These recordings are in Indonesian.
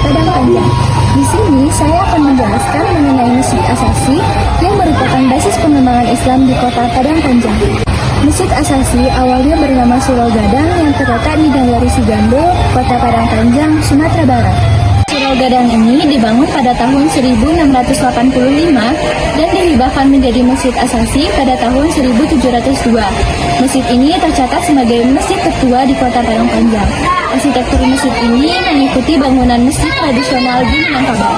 Padang Panjang. Di sini saya akan menjelaskan mengenai Masjid Asasi yang merupakan basis pengembangan Islam di Kota Padang Panjang. Masjid Asasi awalnya bernama Surau Gadang yang terletak di Nagari Sigando, Kota Padang Panjang, Sumatera Barat. Surau Gadang ini dibangun pada tahun 1685 dan dihibahkan menjadi Masjid Asasi pada tahun 1702. Masjid ini tercatat sebagai masjid tertua di Kota Padang Panjang. Arsitektur masjid ini mengikuti bangunan masjid tradisional di Minangkabau.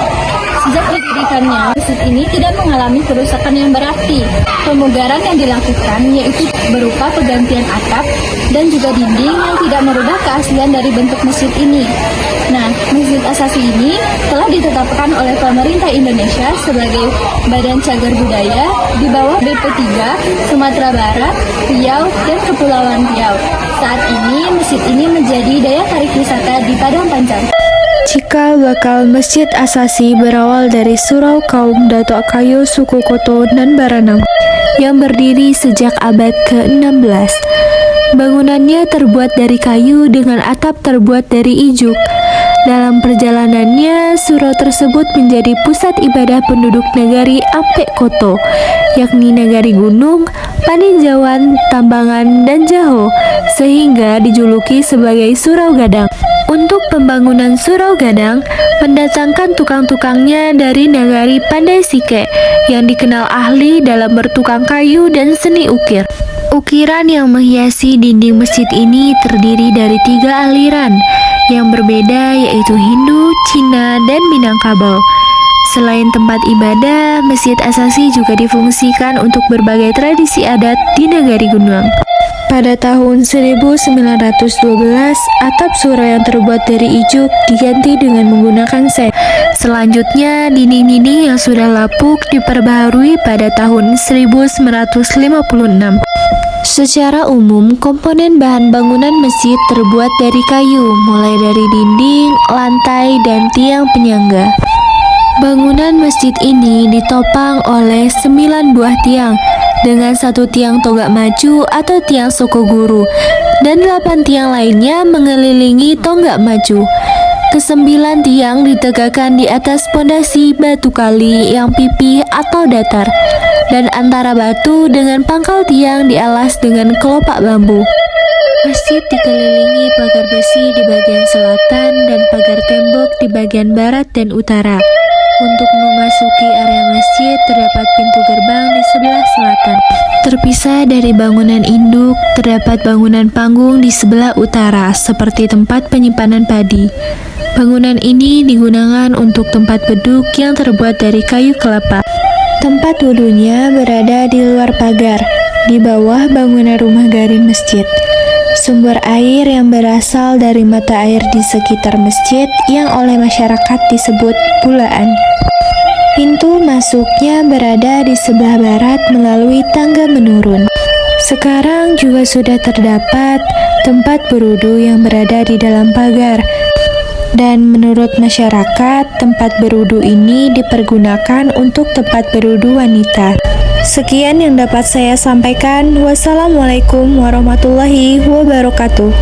Sejak didirikannya, masjid ini tidak mengalami kerusakan yang berarti. Pemugaran yang dilakukan yaitu berupa pergantian atap dan juga dinding yang tidak merubah keaslian dari bentuk masjid ini. Nah, Masjid Asasi ini telah ditetapkan oleh pemerintah Indonesia sebagai Badan Cagar Budaya di bawah BP3 Sumatera Barat, Riau, dan Kepulauan Riau. Saat ini, masjid ini menjadi daya tarik wisata di Padang Panjang. Cikal bakal Masjid Asasi berawal dari surau kaum Datuk Kayu suku Koto dan Baranang yang berdiri sejak abad ke-16. Bangunannya terbuat dari kayu dengan atap terbuat dari ijuk. Dalam perjalanannya, surau tersebut menjadi pusat ibadah penduduk negari Ampek Koto, yakni negari gunung, Paninjauan, Tambangan, dan Jaho, sehingga dijuluki sebagai Surau Gadang. Untuk pembangunan Surau Gadang, mendatangkan tukang-tukangnya dari negari Pandai Sike yang dikenal ahli dalam bertukang kayu dan seni ukir. Ukiran yang menghiasi dinding masjid ini terdiri dari 3 aliran yang berbeda, yaitu Hindu, Cina, dan Minangkabau. Selain tempat ibadah, Masjid Asasi juga difungsikan untuk berbagai tradisi adat di negari gunung. Pada tahun 1912, atap surau yang terbuat dari ijuk diganti dengan menggunakan seng. Selanjutnya, dinding-dinding yang sudah lapuk diperbaharui pada tahun 1956. Secara umum, komponen bahan bangunan masjid terbuat dari kayu, mulai dari dinding, lantai, dan tiang penyangga. Bangunan masjid ini ditopang oleh 9 buah tiang, dengan 1 tiang tonggak maju atau tiang sokoguru, dan 8 tiang lainnya mengelilingi tonggak maju. Kesembilan tiang ditegakkan di atas pondasi batu kali yang pipih atau datar, dan antara batu dengan pangkal tiang dialas dengan kelopak bambu. Masjid dikelilingi pagar besi di bagian selatan dan pagar tembok di bagian barat dan utara. Untuk memasuki area masjid terdapat pintu gerbang di sebelah selatan. Terpisah dari bangunan induk, terdapat bangunan panggung di sebelah utara seperti tempat penyimpanan padi. Bangunan ini digunakan untuk tempat beduk yang terbuat dari kayu kelapa. Tempat wudhunya berada di luar pagar, di bawah bangunan rumah garin masjid. Sumber air yang berasal dari mata air di sekitar masjid yang oleh masyarakat disebut bulaan. Pintu masuknya berada di sebelah barat melalui tangga menurun. Sekarang juga sudah terdapat tempat berwudu yang berada di dalam pagar. Dan menurut masyarakat, tempat berwudu ini dipergunakan untuk tempat berwudu wanita. Sekian yang dapat saya sampaikan. Wassalamualaikum warahmatullahi wabarakatuh.